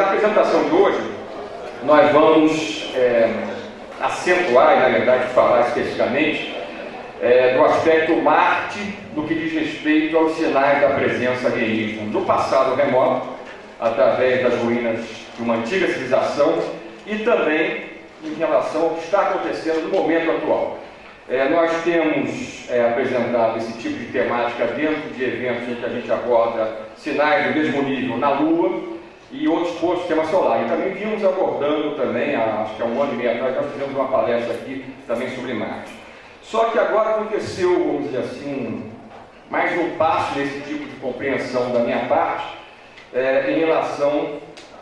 Na apresentação de hoje, nós vamos acentuar, e na verdade falar especificamente, do aspecto Marte no que diz respeito aos sinais da presença alienígena no passado remoto, através das ruínas de uma antiga civilização, e também em relação ao que está acontecendo no momento atual. Nós temos apresentado esse tipo de temática dentro de eventos em que a gente aborda sinais do mesmo nível na Lua e outros postos do sistema solar. E também vimos abordando também, acho que há um ano e meio atrás, nós fizemos uma palestra aqui também sobre Marte. Só que agora aconteceu, vamos dizer assim, mais um passo nesse tipo de compreensão da minha parte, em relação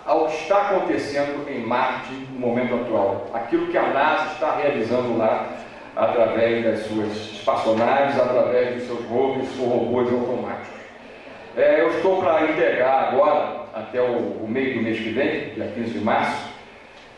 ao que está acontecendo em Marte no momento atual. Aquilo que a NASA está realizando lá, através das suas espaçonaves, através dos seus robôs automáticos. Eu estou para entregar agora, até o meio do mês que vem, dia 15 de março,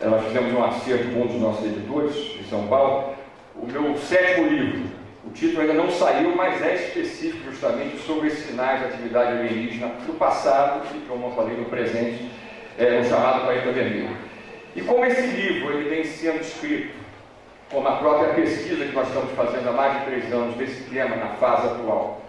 nós fizemos um acerto com um dos nossos editores de São Paulo, o meu 7º livro. O título ainda não saiu, mas é específico justamente sobre esses sinais de atividade alienígena do passado e, como eu falei, no presente, no chamado Planeta Vermelho. E como esse livro ele vem sendo escrito, como a própria pesquisa que nós estamos fazendo há mais de 3 anos desse tema na fase atual,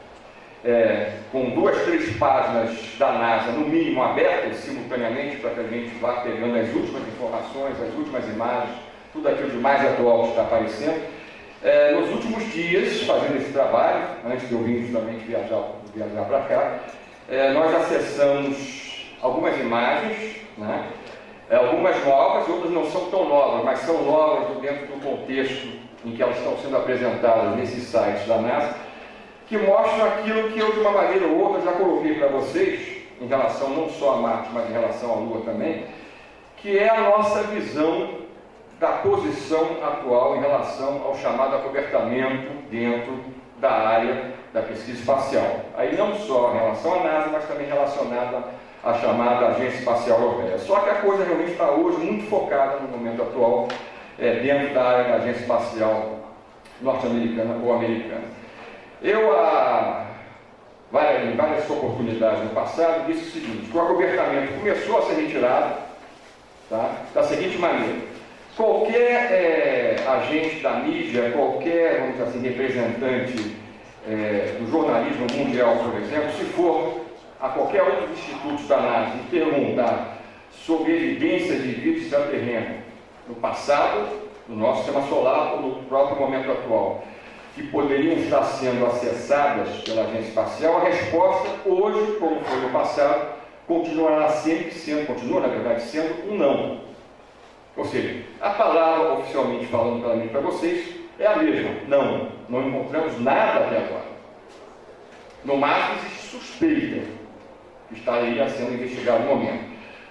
com 2, 3 páginas da NASA, no mínimo, abertas simultaneamente, para que a gente vá pegando as últimas informações, as últimas imagens, tudo aquilo de mais atual que está aparecendo. Nos últimos dias, fazendo esse trabalho, antes de eu vir justamente viajar para cá, nós acessamos algumas imagens, né? Algumas novas, outras não são tão novas, mas são novas dentro do contexto em que elas estão sendo apresentadas nesses sites da NASA, que mostram aquilo que eu, de uma maneira ou outra, já coloquei para vocês, em relação não só a Marte, mas em relação à Lua também, que é a nossa visão da posição atual em relação ao chamado acobertamento dentro da área da pesquisa espacial. Aí não só em relação à NASA, mas também relacionada à chamada Agência Espacial Europeia. Só que a coisa realmente está hoje muito focada no momento atual, dentro da área da Agência Espacial norte-americana ou americana. Eu, em várias oportunidades no passado, disse o seguinte, que o acobertamento começou a ser retirado, tá, da seguinte maneira: qualquer agente da mídia, qualquer, vamos dizer assim, representante do jornalismo mundial, por exemplo, se for a qualquer outro instituto da NASA e perguntar sobre evidências de vida extraterrena no passado, no nosso sistema solar ou no próprio momento atual, que poderiam estar sendo acessadas pela agência espacial, a resposta hoje, como foi no passado, continuará sempre sendo, continua na verdade sendo um não. Ou seja, a palavra oficialmente falando para mim e para vocês é a mesma, não. Não encontramos nada até agora. No máximo existe suspeita que estaria sendo investigado no momento.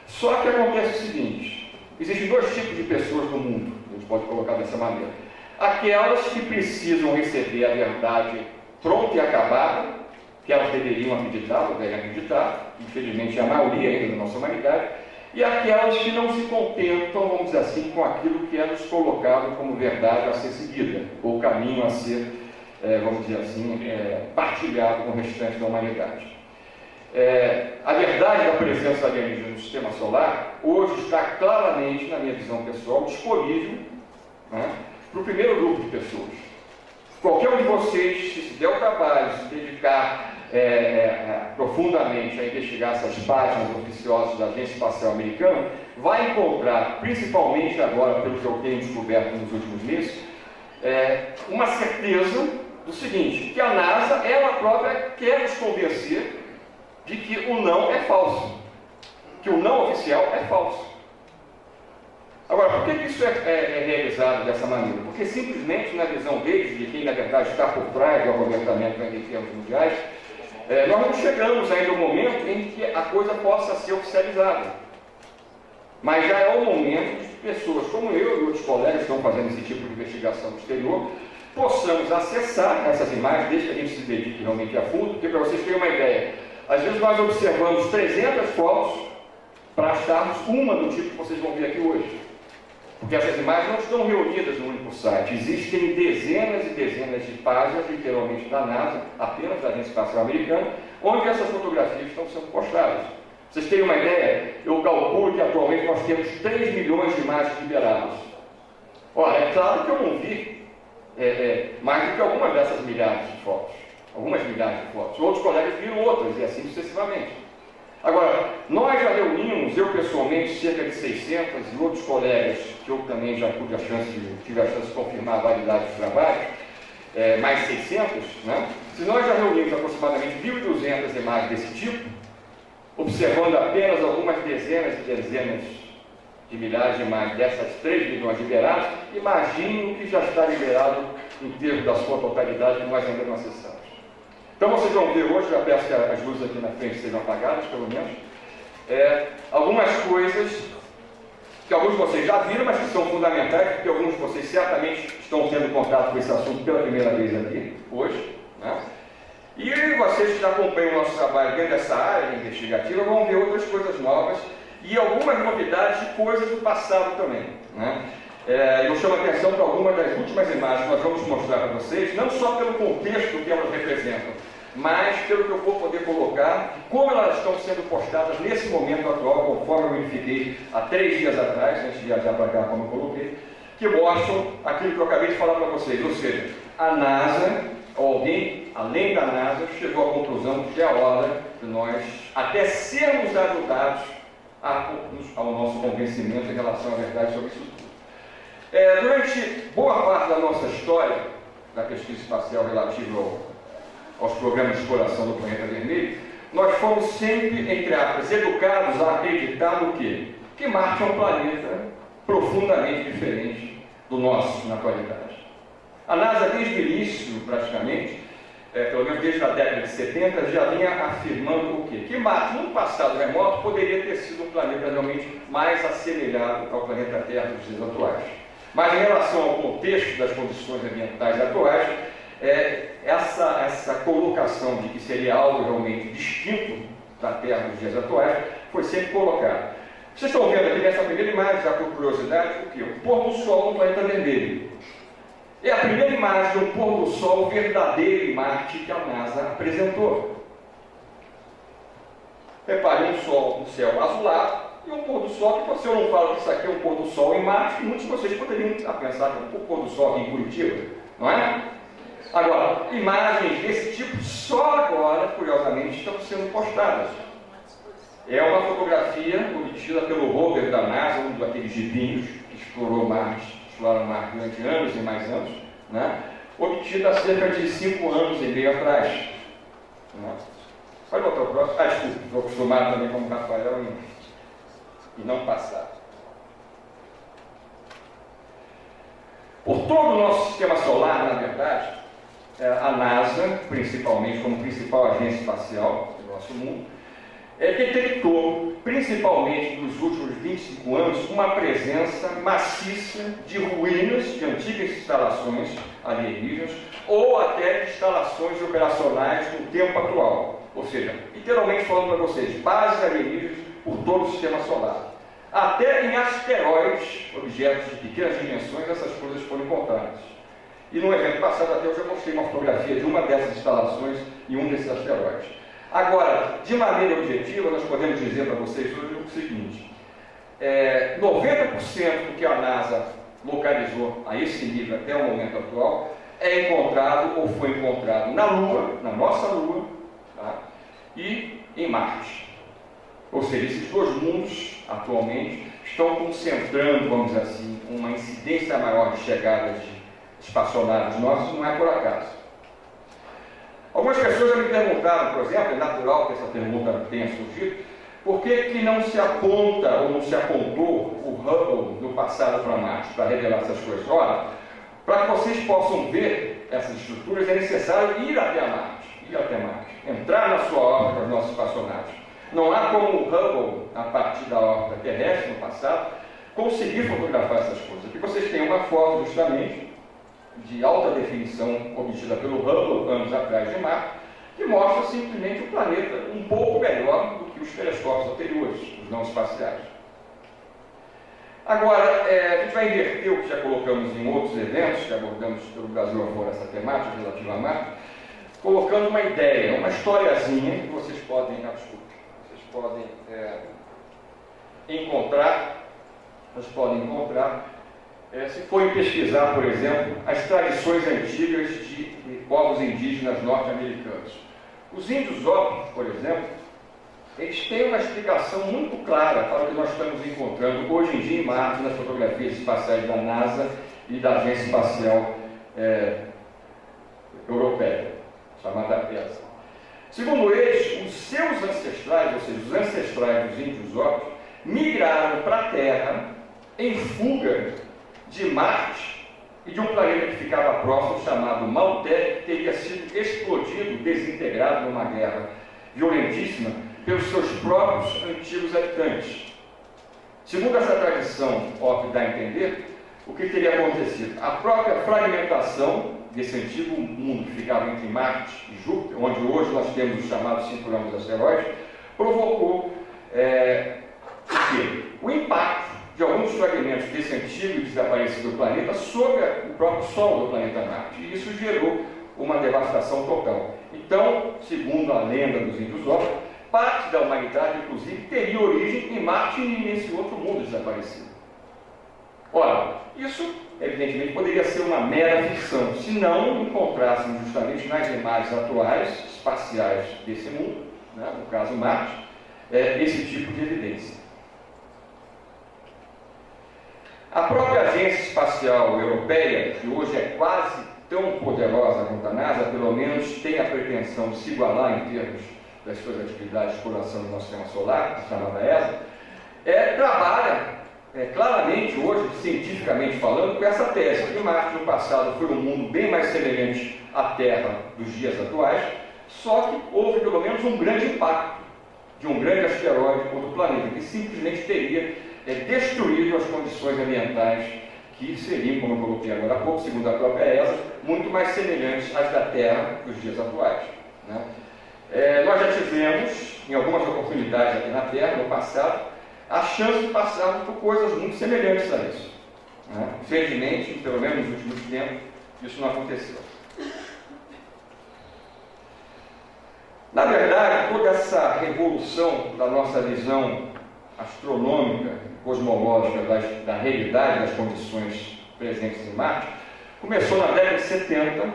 Só que acontece o seguinte: existem 2 tipos de pessoas no mundo, a gente pode colocar dessa maneira. Aquelas que precisam receber a verdade pronta e acabada, que elas deveriam acreditar, ou devem acreditar, infelizmente a maioria ainda da nossa humanidade, e aquelas que não se contentam, vamos dizer assim, com aquilo que é nos colocado como verdade a ser seguida, ou caminho a ser, vamos dizer assim, partilhado com o restante da humanidade. A verdade da presença alienígena no sistema solar hoje está claramente, na minha visão pessoal, disponível, né, para o primeiro grupo de pessoas. Qualquer um de vocês, se der o trabalho, se dedicar profundamente a investigar essas páginas oficiosas da Agência Espacial Americana, vai encontrar, principalmente agora, pelo que eu tenho descoberto nos últimos meses, uma certeza do seguinte, que a NASA, ela própria, quer nos convencer de que o não é falso, que o não oficial é falso. Agora, por que isso é realizado dessa maneira? Porque simplesmente, na visão deles, de quem na verdade está por trás do acobertamento em termos mundiais, nós não chegamos ainda ao momento em que a coisa possa ser oficializada. Mas já é o momento de pessoas como eu e outros colegas que estão fazendo esse tipo de investigação no exterior, possamos acessar essas imagens, desde que a gente se dedique realmente a fundo, porque para vocês terem uma ideia, às vezes nós observamos 300 fotos para acharmos uma do tipo que vocês vão ver aqui hoje. Porque essas imagens não estão reunidas num único site. Existem dezenas e dezenas de páginas, literalmente da NASA, apenas da Agência Espacial Americana, onde essas fotografias estão sendo postadas. Vocês terem uma ideia, eu calculo que atualmente nós temos 3 milhões de imagens liberadas. Ora, é claro que eu não vi mais do que algumas dessas milhares de fotos. Algumas milhares de fotos. Outros colegas viram outras, e assim sucessivamente. Agora, nós já reunimos, eu pessoalmente, cerca de 600, e outros colegas, que eu também já tive a chance de confirmar a validade dos trabalhos, mais 600, né? Se nós já reunimos aproximadamente 1.200 imagens desse tipo, observando apenas algumas dezenas e dezenas de milhares de imagens dessas 3 milhões liberadas, imagine o que já está liberado em termos da sua totalidade que nós ainda não acessamos. Então vocês vão ver hoje, já peço que as luzes aqui na frente sejam apagadas, pelo menos, algumas coisas que alguns de vocês já viram, mas que são fundamentais, porque alguns de vocês certamente estão tendo contato com esse assunto pela primeira vez aqui, hoje, né? E vocês que já acompanham o nosso trabalho dentro dessa área investigativa vão ver outras coisas novas e algumas novidades de coisas do passado também, né? Eu chamo a atenção para algumas das últimas imagens que nós vamos mostrar para vocês, não só pelo contexto que elas representam, mas pelo que eu vou poder colocar, como elas estão sendo postadas nesse momento atual, conforme eu verifiquei há 3 dias atrás, antes de viajar para cá, como eu coloquei, que mostram aquilo que eu acabei de falar para vocês, ou seja, a NASA, ou alguém além da NASA, chegou à conclusão de que é a hora de nós até sermos ajudados ao nosso convencimento em relação à verdade sobre isso tudo. Durante boa parte da nossa história, da pesquisa espacial relativa aos programas de exploração do planeta vermelho, nós fomos sempre, entre aspas, educados a acreditar no quê? Que Marte é um planeta profundamente diferente do nosso na atualidade. A NASA, desde o início, praticamente, pelo menos desde a década de 70, já vinha afirmando o quê? Que Marte, num passado remoto, poderia ter sido um planeta realmente mais assemelhado ao planeta Terra dos dias atuais. Mas em relação ao contexto das condições ambientais atuais, essa colocação de que seria algo realmente distinto da Terra dos dias atuais foi sempre colocada. Vocês estão vendo aqui nessa primeira imagem, já por curiosidade, o quê? O pôr do sol no planeta vermelho. É a primeira imagem de um pôr do sol verdadeiro em Marte que a NASA apresentou. Repare, um sol no céu azulado e um pôr do sol, que se eu não falo que isso aqui é um pôr do sol em Marte, muitos de vocês poderiam pensar que é um pôr do sol aqui em Curitiba, não é? Agora, imagens desse tipo só agora, curiosamente, estão sendo postadas. É uma fotografia obtida pelo rover da NASA, um daqueles jipinhos que exploraram Marte durante anos e mais anos, né? Obtida há cerca de 5 anos e meio atrás. Né? Pode botar o próximo. Desculpa, estou acostumado também como Rafael e não passar. Por todo o nosso sistema solar, na verdade, a NASA, principalmente como principal agência espacial do nosso mundo, detectou, principalmente nos últimos 25 anos, uma presença maciça de ruínas de antigas instalações alienígenas ou até de instalações operacionais no tempo atual. Ou seja, literalmente falando para vocês, bases alienígenas por todo o sistema solar. Até em asteroides, objetos de pequenas dimensões, essas coisas foram encontradas. E no evento passado até eu já mostrei uma fotografia de uma dessas instalações em um desses asteroides. Agora, de maneira objetiva, nós podemos dizer para vocês hoje o seguinte: 90% do que a NASA localizou a esse nível até o momento atual é encontrado ou foi encontrado na Lua, na nossa Lua, tá? E em Marte. Ou seja, esses dois mundos, atualmente, estão concentrando, vamos dizer assim, uma incidência maior de chegadas de espaçonaves nossos, não é por acaso. Algumas pessoas já me perguntaram, por exemplo, é natural que essa pergunta tenha surgido, por que não se aponta ou não se apontou o Hubble no passado para Marte, para revelar essas coisas? Ora, para que vocês possam ver essas estruturas, é necessário ir até Marte, entrar na sua órbita com as nossas espaçonaves. Não há como o Hubble, a partir da órbita terrestre no passado, conseguir fotografar essas coisas. Aqui vocês têm uma foto justamente de alta definição obtida pelo Hubble anos atrás de Marte, que mostra simplesmente o planeta um pouco melhor do que os telescópios anteriores, os não espaciais. Agora, a gente vai inverter o que já colocamos em outros eventos, que abordamos pelo Brasil afora essa temática relativa a Marte, colocando uma ideia, uma historiazinha que vocês podem podem encontrar, se forem pesquisar, por exemplo, as tradições antigas de povos indígenas norte-americanos. Os índios Hopi, por exemplo, eles têm uma explicação muito clara para o que nós estamos encontrando hoje em dia em Marte, nas fotografias espaciais da NASA e da Agência Espacial Europeia, chamada ESA. Segundo eles, os seus ancestrais, ou seja, os ancestrais dos índios Hopi, migraram para a Terra em fuga de Marte e de um planeta que ficava próximo, chamado Maltec, que teria sido explodido, desintegrado numa guerra violentíssima pelos seus próprios antigos habitantes. Segundo essa tradição, Hopi dá a entender, o que teria acontecido? A própria fragmentação desse antigo mundo que ficava entre Marte e Júpiter, onde hoje nós temos o chamado cinturão dos asteroides, provocou o impacto de alguns fragmentos desse antigo e desaparecido planeta sobre o próprio Sol do planeta Marte. E isso gerou uma devastação total. Então, segundo a lenda dos índios Hopi, parte da humanidade, inclusive, teria origem em Marte e nesse outro mundo desaparecido. Ora, isso, evidentemente, poderia ser uma mera ficção, se não encontrássemos justamente nas imagens atuais, espaciais desse mundo, né, no caso Marte, esse tipo de evidência. A própria Agência Espacial Europeia, que hoje é quase tão poderosa quanto a NASA, pelo menos tem a pretensão de se igualar em termos das suas atividades de exploração do nosso sistema solar, chamada ESA, trabalha claramente hoje, cientificamente falando, com essa tese que Marte no passado foi um mundo bem mais semelhante à Terra dos dias atuais, só que houve pelo menos um grande impacto de um grande asteroide contra o planeta, que simplesmente teria destruído as condições ambientais que seriam, como eu coloquei agora há pouco, segundo a própria ESA, muito mais semelhantes às da Terra dos dias atuais. Né? Nós já tivemos, em algumas oportunidades aqui na Terra, no passado, a chance de passarmos por coisas muito semelhantes a isso. Né? Infelizmente, pelo menos nos últimos tempos, isso não aconteceu. Na verdade, toda essa revolução da nossa visão astronômica, cosmológica da realidade das condições presentes em Marte, começou na década de 70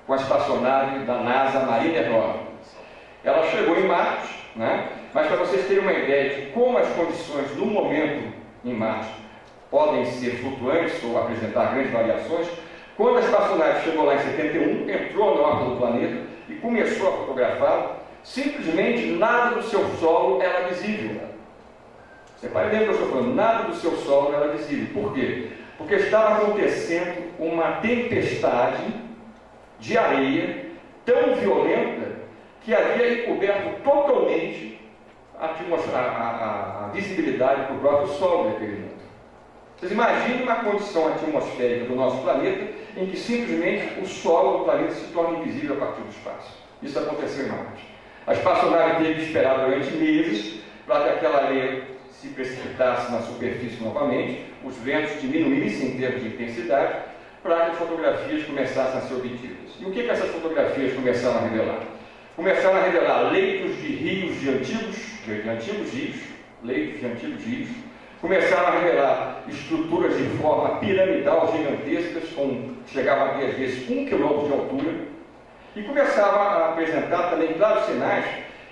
com a espaçonave da NASA Mariner 9. Ela chegou em Marte, né? Mas para vocês terem uma ideia de como as condições no momento em Marte podem ser flutuantes ou apresentar grandes variações, quando a espaçonave chegou lá em 71, entrou na órbita do planeta e começou a fotografá-lo, simplesmente nada do seu solo era visível. Você pode ver o que eu estou falando, nada do seu solo era visível. Por quê? Porque estava acontecendo uma tempestade de areia tão violenta que havia encoberto totalmente a visibilidade para o próprio Sol naquele mundo. Vocês imaginem uma condição atmosférica do nosso planeta em que simplesmente o solo do planeta se torna invisível a partir do espaço. Isso aconteceu em Marte. A espaçonave teve que esperar durante meses para que aquela areia se precipitasse na superfície novamente, os ventos diminuíssem em termos de intensidade, para que as fotografias começassem a ser obtidas. E o que essas fotografias começaram a revelar? Começaram a revelar leitos de rios de antigos rios, leitos de antigos rios, começaram a revelar estruturas de forma piramidal gigantescas, chegavam a ter às vezes 1 quilômetro de altura, e começavam a apresentar também claros sinais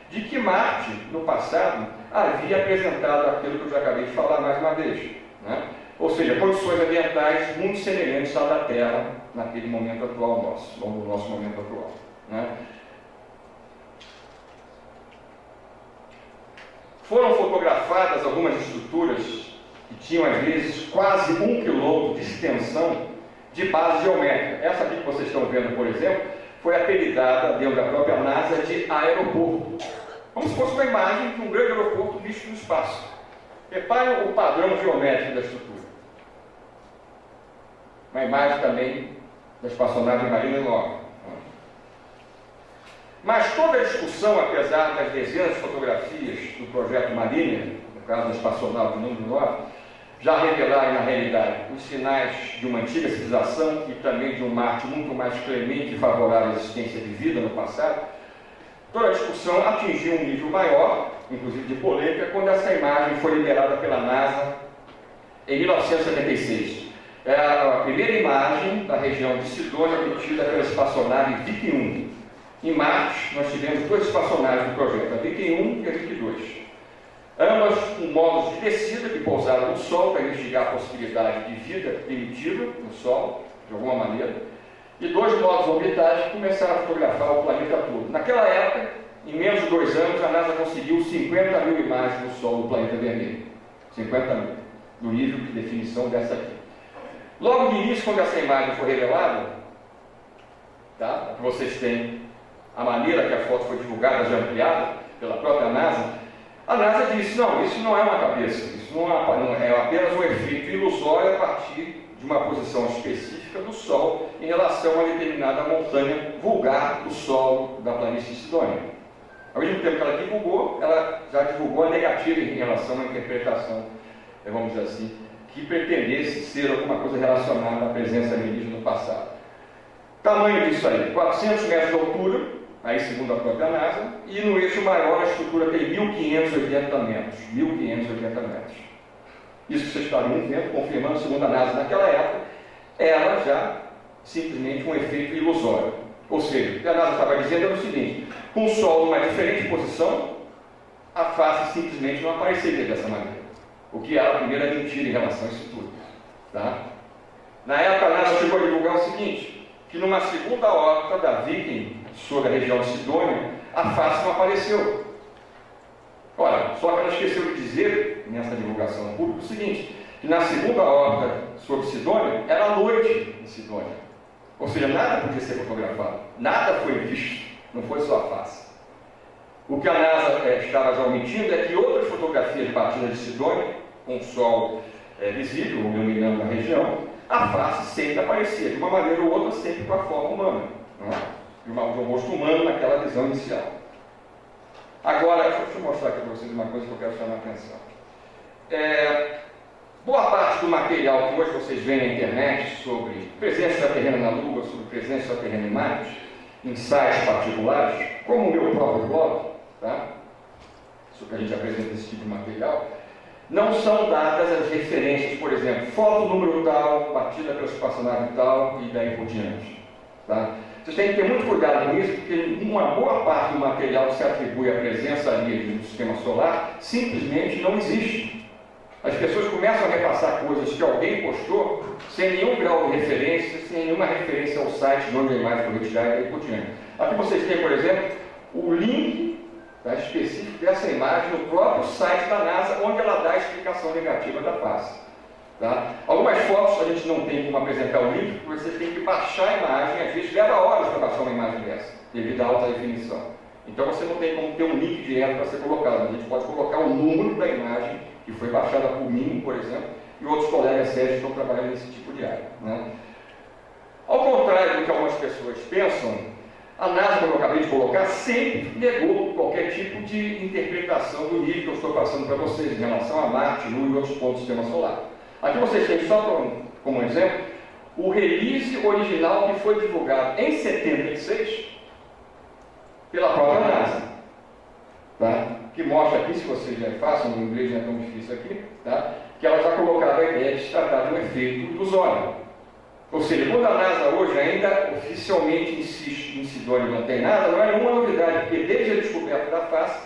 de que Marte, no passado, havia apresentado aquilo que eu já acabei de falar mais uma vez, né? Ou seja, condições ambientais muito semelhantes à da Terra naquele momento atual nosso, no nosso momento atual, né? Foram fotografadas algumas estruturas que tinham às vezes quase 1 quilômetro de extensão de base geométrica. Essa aqui que vocês estão vendo, por exemplo, foi apelidada dentro da própria NASA de aeroporto. Como se fosse uma imagem de um grande aeroporto visto no espaço. Reparem o padrão geométrico da estrutura. Uma imagem também da espaçonave Mariner 9. Mas toda a discussão, apesar das dezenas de fotografias do projeto Mariner, no caso da espaçonave número 9, já revelaram na realidade os sinais de uma antiga civilização e também de um Marte muito mais clemente e favorável à existência de vida no passado, toda a discussão atingiu um nível maior inclusive de polêmica, quando essa imagem foi liberada pela NASA em 1976. É a primeira imagem da região de Sidônia obtida pela espaçonave Viking 1. Em Marte, nós tivemos duas espaçonaves do projeto, a Viking 1 e a Viking 2. Ambas com módulos de descida que pousaram no Sol para investigar a possibilidade de vida primitiva no Sol, de alguma maneira, e dois módulos orbitais que começaram a fotografar o planeta todo. Naquela época, em menos de 2 anos, a NASA conseguiu 50 mil imagens do Sol do planeta vermelho. 50 mil, do nível de definição dessa aqui. Logo no início, quando essa imagem foi revelada, tá? Para que vocês tenham a maneira que a foto foi divulgada, já ampliada pela própria NASA, a NASA disse, não, isso não é uma cabeça, isso não é apenas um efeito ilusório a partir de uma posição específica do Sol em relação a determinada montanha vulgar do solo da planície de Sidônia. Ao mesmo tempo que ela divulgou, ela já divulgou a negativa em relação à interpretação, vamos dizer assim, que pretendesse ser alguma coisa relacionada à presença alienígena no passado. Tamanho disso aí, 400 metros de altura, aí segundo a própria NASA, e no eixo maior a estrutura tem 1.580 metros. 1.580 metros. Isso que vocês estavam vendo, confirmando, segundo a NASA naquela época, era já simplesmente um efeito ilusório. Ou seja, o que a NASA estava dizendo era o seguinte, com o Sol numa diferente posição, a face simplesmente não apareceria dessa maneira. O que era a primeira mentira em relação a isso tudo. Tá? Na época, a NASA chegou a divulgar o seguinte, que numa segunda órbita da Viking, sobre a região de Sidônia, a face não apareceu. Ora, só que ela esqueceu de dizer, nessa divulgação pública, o seguinte, que na segunda órbita sobre Sidônia, era noite em Sidônia. Ou seja, nada podia ser fotografado, nada foi visto, não foi só a face. O que a NASA estava já omitindo é que outras fotografias de batida de Sidônia, com o Sol visível, iluminando a região, a face sempre aparecia, de uma maneira ou outra, sempre com a forma humana, não é? de um rosto humano naquela visão inicial. Agora, deixa eu mostrar aqui para vocês uma coisa que eu quero chamar a atenção. Boa parte do material que hoje vocês veem na internet sobre presença extraterrena na Lua, sobre presença extraterrena em Marte, em sites particulares, como o meu próprio blog, tá? Isso que a gente apresenta esse tipo de material, não são dadas as referências, por exemplo, foto número tal, batida pela espaçonave tal e daí por diante. Tá? Vocês têm que ter muito cuidado com isso, porque uma boa parte do material que se atribui à presença alienígena no sistema solar simplesmente não existe. As pessoas começam a repassar coisas que alguém postou sem nenhum grau de referência, sem nenhuma referência ao site de onde a imagem foi retirada e daí por diante. Aqui vocês têm, por exemplo, o link específico dessa imagem no próprio site da NASA, onde ela dá a explicação negativa da face. Tá? Algumas fotos a gente não tem como apresentar o link, porque você tem que baixar a imagem, às vezes leva horas para baixar uma imagem dessa, devido à alta definição. Então você não tem como ter um link direto para ser colocado, mas a gente pode colocar o número da imagem que foi baixada por mim, por exemplo, e outros colegas sérios estão trabalhando nesse tipo de área. Né? Ao contrário do que algumas pessoas pensam, a NASA, como eu acabei de colocar, sempre negou qualquer tipo de interpretação do nível que eu estou passando para vocês em relação a Marte, Lua e outros pontos do sistema solar. Aqui vocês têm só como exemplo o release original que foi divulgado em 76 pela própria NASA, tá? Que mostra aqui, se vocês já façam, no inglês não é tão difícil aqui, tá? Que ela já colocava a ideia de se tratar de um efeito ilusório. Ou seja, quando a NASA hoje ainda oficialmente insiste em Sidônia e não tem nada, não é nenhuma novidade, porque desde a descoberta da face,